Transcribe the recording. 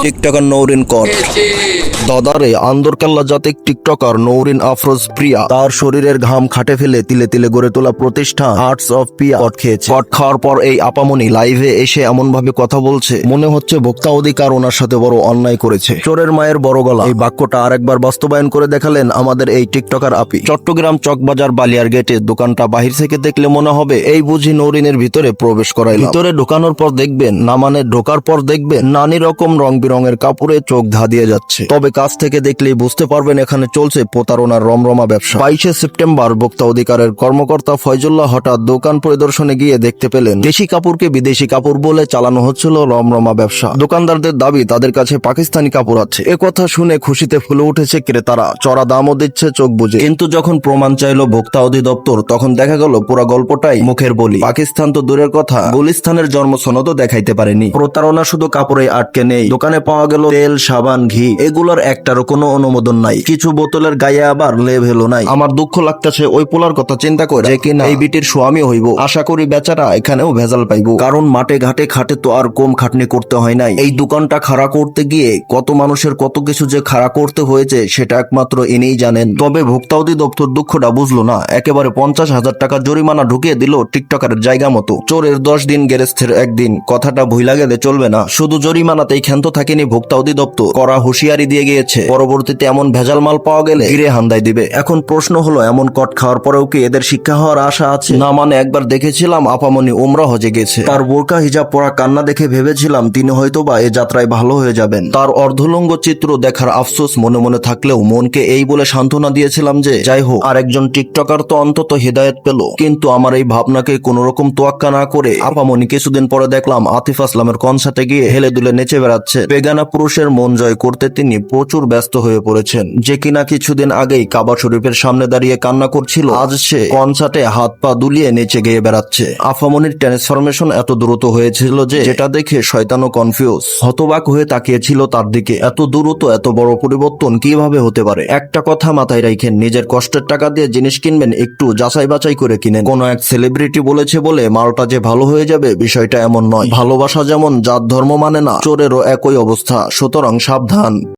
TikToker Nourin কট দাদারে আন্দরকাল্লা জাতিক TikToker Nourin Afroz প্রিয়া তার শরীরের ঘাম খাটে ফেলে তিলে তিলে গড়ে তোলা প্রতিষ্ঠান আর্টস অফ পিয়া কট খেয়েছে। কট খাওয়ার পর এই আপামনি লাইভে এসে এমন ভাবে কথা বলছে মনে হচ্ছে ভোক্তা অধিকার ওনার সাথে বড় অন্যায় করেছে। চোরের মায়ের বড় গলা, এই বাক্যটা আরেকবার বাস্তবায়ন করে দেখালেন আমাদের এই টিকটকার আপি। চট্টগ্রাম চকবাজার বালিয়ার গেটে দোকানটা বাহির থেকে দেখলে মনে হবে এই বুঝি নৌরিনের ভিতরে প্রবেশ করাইলাম। ভিতরে ঢোকানোর পর দেখবেন না, মানে ঢোকার পর দেখবেন নানি রকম রং বেরঙের কাপড়ে চোখ ধা দিয়ে যাচ্ছে। তবে কাছ থেকে দেখলেই বুঝতে পারবেন এখানে চলছে প্রতারণার রমরমা ব্যবসা। 22শে সেপ্টেম্বর ভোক্তা অধিকারের কর্মকর্তা ফয়জুল্লাহ হঠাৎ দোকান পরিদর্শনে গিয়ে দেখতে পেলেন দেশি কাপড়কে বিদেশি কাপড় বলে চালানো হচ্ছিল রমরমা ব্যবসা। দোকানদারদের দাবি তাদের কাছে পাকিস্তানি কাপড় আছে। কথা শুনে খুশিতে ফুলে উঠেছে ক্রেতারা, চড়া দামও দিচ্ছে চোখ বুঝে। কিন্তু যখন প্রমাণ চাইল ভোক্তা অধিদপ্তর তখন দেখা গেল পুরো গল্পটাই মুখের বলি। পাকিস্তান তো দূরের কথা, গুলিস্তানের জন্ম সনদও দেখাইতে পারেনি। প্রতারণা শুধু কাপড়ে আটকে নেই, দোকানে পাওয়া গেল তেল, সাবান, ঘি, এগুলোর একটারও কোনো অনুমোদন নাই। কিছু বোতলের গায়ে আবার লেভেলও নাই। আমার দুঃখ লাগতেছে ওই পোলার কথা চিন্তা করে যে কিনা এই বিটির স্বামী হইব। আশা করি বেচারা এখানেও ভেজাল পাইব, কারণ মাঠে ঘাটে খাটে তো আর কম খাটনি করতে হয় নাই। এই দোকানটা খাড়া করতে গিয়ে কত মানুষের কত কিছু যে খাড়া করতে হয়েছে সেটা একমাত্র ইনিই জানেন। তবে ভোক্তা অধিদপ্তর দুঃখটা বুঝলো না, একেবারে 50,000 টাকা জরিমানা ঢুকিয়ে দিল টিকটকারের জায়গা মতো। চোরের 10 দিন গেরেস্থের একদিন, কথাটা ভুইলা গেলে চলবে না। শুধু জরিমানাতেই ক্ষান্ত থাকেনি ভোক্তা অধিদপ্তর, কড়া হুঁশিয়ারি দিয়ে গিয়েছে পরবর্তীতে এমন ভেজাল মাল পাওয়া গেলে ঘিরে হান্দাই দিবে। এখন প্রশ্ন হলো এমন কট খাওয়ার পরেও কি এদের শিক্ষা হওয়ার আশা আছে? না, মানে একবার দেখেছিলাম আপামনি উমরা হজে গেছে, তার বোরকা হিজাব পরা কান্না দেখে ভেবেছিলাম তিনি হয়তোবা এ যাত্রায় ভালো হয়ে যাবেন। তার অর্ধলঙ্গ চিত্র দেখার আফসোস মনে মনে থাকলেও মনকে এই বলে সান্ত্বনা দিয়েছিলাম যে যাই হোক আরেকজন টিকটকার তো অন্তত হেদায়েত পেল। কিন্তু আমার এই ভাবনাকে কোন রকম তোয়াক্কা না করে আপামনি কিছুদিন পরে দেখলাম আতিফ আসলামের কনসার্টে গিয়ে হেলে দুলে নেচে বেড়াচ্ছে। বেগানা পুরুষের মন জয় করতে তিনি প্রচুর ব্যস্ত হয়ে পড়েছেন। যে কিনা কিছুদিন আগেই কাবা শরীফের সামনে দাঁড়িয়ে কান্না করছিল, আজ সে কনসার্টে হাত পা দুলিয়ে নেচে গিয়ে বেড়াচ্ছে। আপামনির ট্রান্সফরমেশন এত দ্রুত হয়েছিল যে যেটা দেখে শয়তানও কনফিউজ, হতবাক হয়ে তাকিয়েছিল তার দিকে। এত দ্রুত এত বড় পরিবর্তন কিভাবে হতে পারে? একটা কথা মাথায় রাখেন, নিজের কষ্টের টাকা দিয়ে জিনিস কিনবেন একটু যাচাই বাছাই করে কিনেন। কোন এক সেলিব্রিটি বলেছে বলে মালটা যে ভালো হয়ে যাবে বিষয়টা এমন নয়। ভালোবাসা যেমন জাত ধর্ম মানে না, চোরেরও একই অবস্থা, সুতরাং সাবধান।